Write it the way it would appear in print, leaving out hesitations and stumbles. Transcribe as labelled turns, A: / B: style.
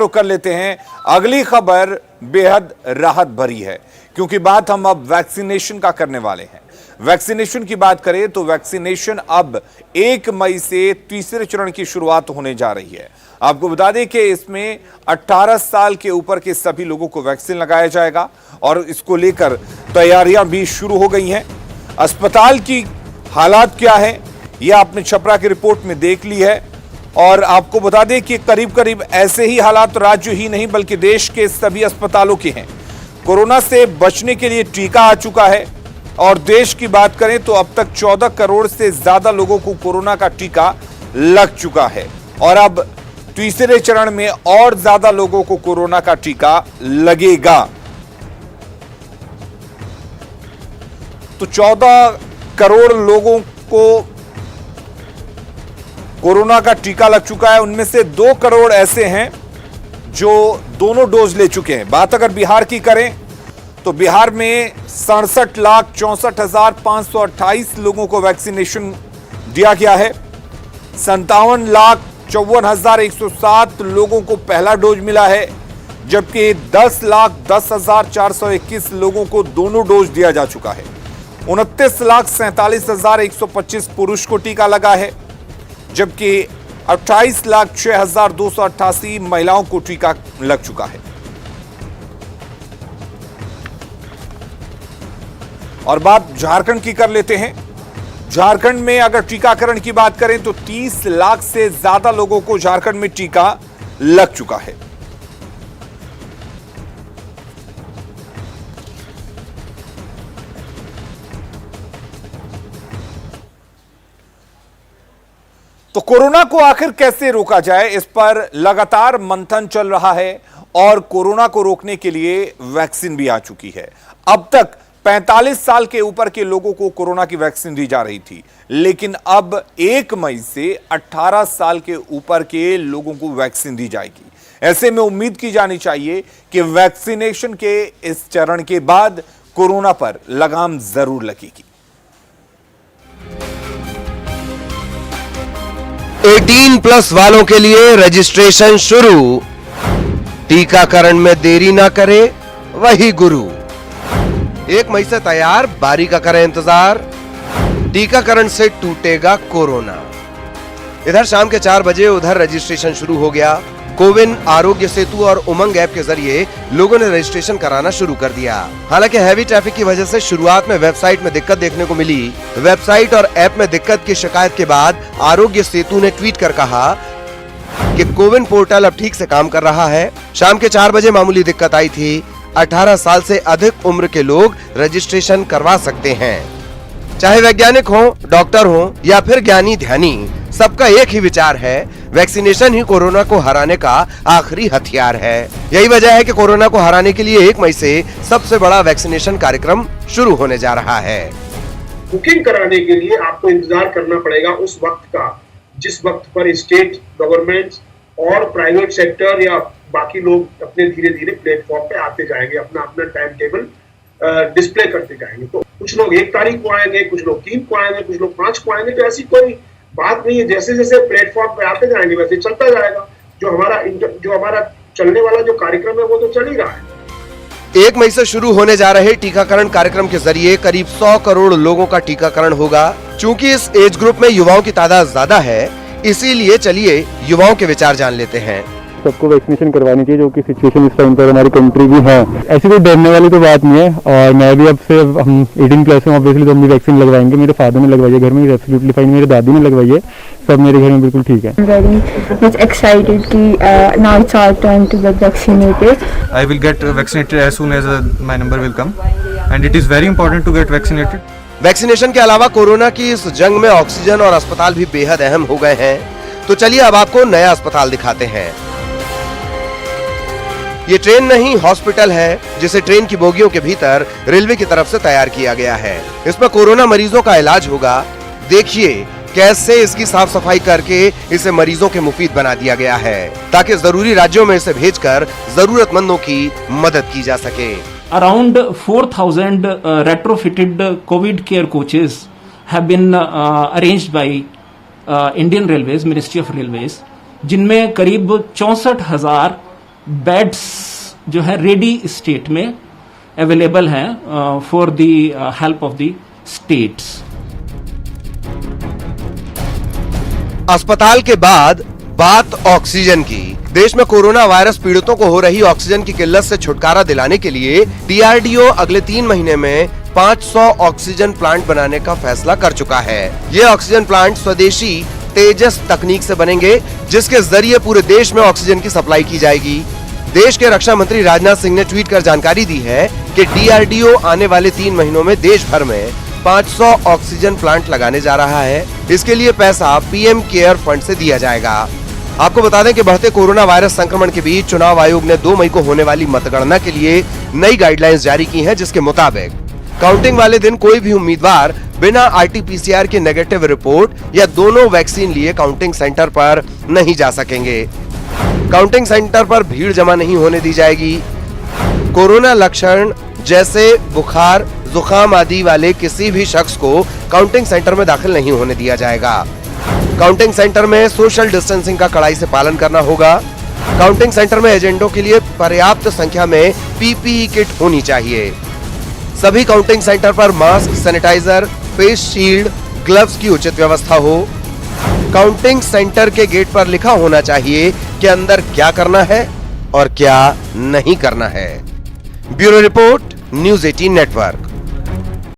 A: कर लेते हैं। अगली खबर बेहद राहत भरी है, क्योंकि बात हम अब वैक्सीनेशन का करने वाले हैं। वैक्सीनेशन की बात करें तो वैक्सीनेशन अब 1 मई से तीसरे चरण की शुरुआत होने जा रही है। आपको बता दें कि इसमें 18 साल के ऊपर के सभी लोगों को वैक्सीन लगाया जाएगा और इसको लेकर तैयारियां भी शुरू हो गई हैं। अस्पताल की हालात क्या है, यह आपने छपरा की रिपोर्ट में देख ली है। और आपको बता दें कि करीब करीब ऐसे ही हालात राज्य ही नहीं बल्कि देश के सभी अस्पतालों के हैं। कोरोना से बचने के लिए टीका आ चुका है और देश की बात करें तो अब तक 14 करोड़ से ज्यादा लोगों को कोरोना का टीका लग चुका है और अब तीसरे चरण में और ज्यादा लोगों को कोरोना का टीका लगेगा। तो 14 करोड़ लोगों को कोरोना का टीका लग चुका है। उनमें से 2 करोड़ ऐसे हैं जो दोनों डोज ले चुके हैं। बात अगर बिहार की करें तो बिहार में 67,64,528 लोगों को वैक्सीनेशन दिया गया है। 57,54,107 लोगों को पहला डोज मिला है, जबकि 10,10,421 लोगों को दोनों डोज दिया जा चुका है। 29,47,125 पुरुष को टीका लगा है, जबकि 28,06,288 महिलाओं को टीका लग चुका है। और बात झारखंड की कर लेते हैं। झारखंड में अगर टीकाकरण की बात करें तो 30 लाख से ज्यादा लोगों को झारखंड में टीका लग चुका है। तो कोरोना को आखिर कैसे रोका जाए, इस पर लगातार मंथन चल रहा है और कोरोना को रोकने के लिए वैक्सीन भी आ चुकी है। अब तक 45 साल के ऊपर के लोगों को कोरोना की वैक्सीन दी जा रही थी, लेकिन अब 1 मई से 18 साल के ऊपर के लोगों को वैक्सीन दी जाएगी। ऐसे में उम्मीद की जानी चाहिए कि वैक्सीनेशन के इस चरण के बाद कोरोना पर लगाम जरूर लगेगी।
B: 18+ वालों के लिए रजिस्ट्रेशन शुरू। टीकाकरण में देरी ना करे वही गुरु। 1 मई से तैयार, बारी का करें इंतजार। टीकाकरण से टूटेगा कोरोना। इधर शाम के 4 बजे उधर रजिस्ट्रेशन शुरू हो गया। कोविन, आरोग्य सेतु और उमंग ऐप के जरिए लोगों ने रजिस्ट्रेशन कराना शुरू कर दिया। हालांकि हैवी ट्रैफिक की वजह से शुरुआत में वेबसाइट में दिक्कत देखने को मिली। वेबसाइट और ऐप में दिक्कत की शिकायत के बाद आरोग्य सेतु ने ट्वीट कर कहा कि कोविन पोर्टल अब ठीक से काम कर रहा है। शाम के 4 बजे मामूली दिक्कत आई थी। 18 साल से अधिक उम्र के लोग रजिस्ट्रेशन करवा सकते हैं। चाहे वैज्ञानिक हो, डॉक्टर हो या फिर ज्ञानी ध्यानी, सबका एक ही विचार है, वैक्सीनेशन ही कोरोना को हराने का आखिरी हथियार है। यही वजह है कि कोरोना को हराने के लिए 1 मई से सबसे बड़ा वैक्सीनेशन कार्यक्रम शुरू होने जा रहा है।
C: बुकिंग कराने के लिए आपको इंतजार करना पड़ेगा उस वक्त का, जिस वक्त पर स्टेट गवर्नमेंट और प्राइवेट सेक्टर या बाकी लोग अपने धीरे धीरे प्लेटफॉर्म पे आते जाएंगे, अपना अपना टाइम टेबल डिस्प्ले करते जाएंगे। तो कुछ लोग 1 तारीख को आएंगे, कुछ लोग 3 को आएंगे, कुछ लोग 5 को आएंगे। तो ऐसी कोई बात नहीं है, जैसे जैसे प्लेटफॉर्म पे आते जाएंगे वैसे चलता जाएगा। जो हमारा चलने वाला जो कार्यक्रम है वो तो चल ही रहा है।
B: 1 मई से शुरू होने जा रहे टीकाकरण कार्यक्रम के जरिए करीब 100 करोड़ लोगों का टीकाकरण होगा। चूंकि इस एज ग्रुप में युवाओं की तादाद ज्यादा है, इसीलिए चलिए युवाओं के विचार जान लेते हैं।
D: सबको वैक्सीनेशन करवानी चाहिए, जो कि सिचुएशन इस टाइम पर हमारी कंट्री की है। ऐसी कोई डरने वाली तो बात नहीं है। और मैं भी अब से हम 18+ हैं ऑब्वियसली, तो हम भी वैक्सीन लगवाएंगे। मेरे फादर ने लगवाई है घर में, एब्सोल्युटली फाइन। मेरे दादी ने लगवाई है, सब मेरे घर में बिल्कुल ठीक है।
E: वेरी मच एक्साइटेड कि now it's our turn to get vaccinated.
F: I will get vaccinated as soon as my number will come, and it is very important to get vaccinated.
B: Vaccination के अलावा कोरोना की इस जंग में oxygen और अस्पताल भी बेहद अहम हो गए हैं। तो चलिए अब आपको नया अस्पताल दिखाते हैं। ये ट्रेन नहीं, हॉस्पिटल है, जिसे ट्रेन की बोगियों के भीतर रेलवे की तरफ से तैयार किया गया है। इसमें कोरोना मरीजों का इलाज होगा। देखिए कैसे इसकी साफ सफाई करके इसे मरीजों के मुफीद बना दिया गया है, ताकि जरूरी राज्यों में इसे भेजकर जरूरतमंदों की मदद की जा सके।
G: Around 4,000 retrofitted COVID care coaches have been arranged by Indian Railways, Ministry of Railways, जिनमें करीब 64,000 बेड्स जो है रेडी स्टेट में अवेलेबल है for the help of the states.
B: अस्पताल के बाद बात ऑक्सीजन की। देश में कोरोना वायरस पीड़ितों को हो रही ऑक्सीजन की किल्लत से छुटकारा दिलाने के लिए डीआरडीओ अगले 3 महीने में 500 ऑक्सीजन प्लांट बनाने का फैसला कर चुका है। ये ऑक्सीजन प्लांट स्वदेशी तेजस तकनीक से बनेंगे, जिसके जरिए पूरे देश में ऑक्सीजन की सप्लाई की जाएगी। देश के रक्षा मंत्री राजनाथ सिंह ने ट्वीट कर जानकारी दी है कि डीआरडीओ आने वाले 3 महीनों में देश भर में 500 ऑक्सीजन प्लांट लगाने जा रहा है। इसके लिए पैसा पीएम केयर फंड से दिया जाएगा। आपको बता दें कि बढ़ते कोरोना वायरस संक्रमण के बीच चुनाव आयोग ने 2 मई को होने वाली मतगणना के लिए नई गाइडलाइंस जारी की हैं, जिसके मुताबिक काउंटिंग वाले दिन कोई भी उम्मीदवार बिना आरटीपीसीआर की नेगेटिव रिपोर्ट या दोनों वैक्सीन लिए काउंटिंग सेंटर पर नहीं जा सकेंगे। काउंटिंग सेंटर पर भीड़ जमा नहीं होने दी जाएगी। कोरोना लक्षण जैसे बुखार, जुकाम आदि वाले किसी भी शख्स को काउंटिंग सेंटर में दाखिल नहीं होने दिया जाएगा। काउंटिंग सेंटर में सोशल डिस्टेंसिंग का कड़ाई से पालन करना होगा। काउंटिंग सेंटर में एजेंटों के लिए पर्याप्त संख्या में पीपीई किट होनी चाहिए। सभी काउंटिंग सेंटर पर mask, sanitiser, face shield, gloves की उचित व्यवस्था हो। काउंटिंग सेंटर के गेट पर लिखा होना चाहिए कि अंदर क्या करना है और क्या नहीं करना है। Bureau report, news 18 network.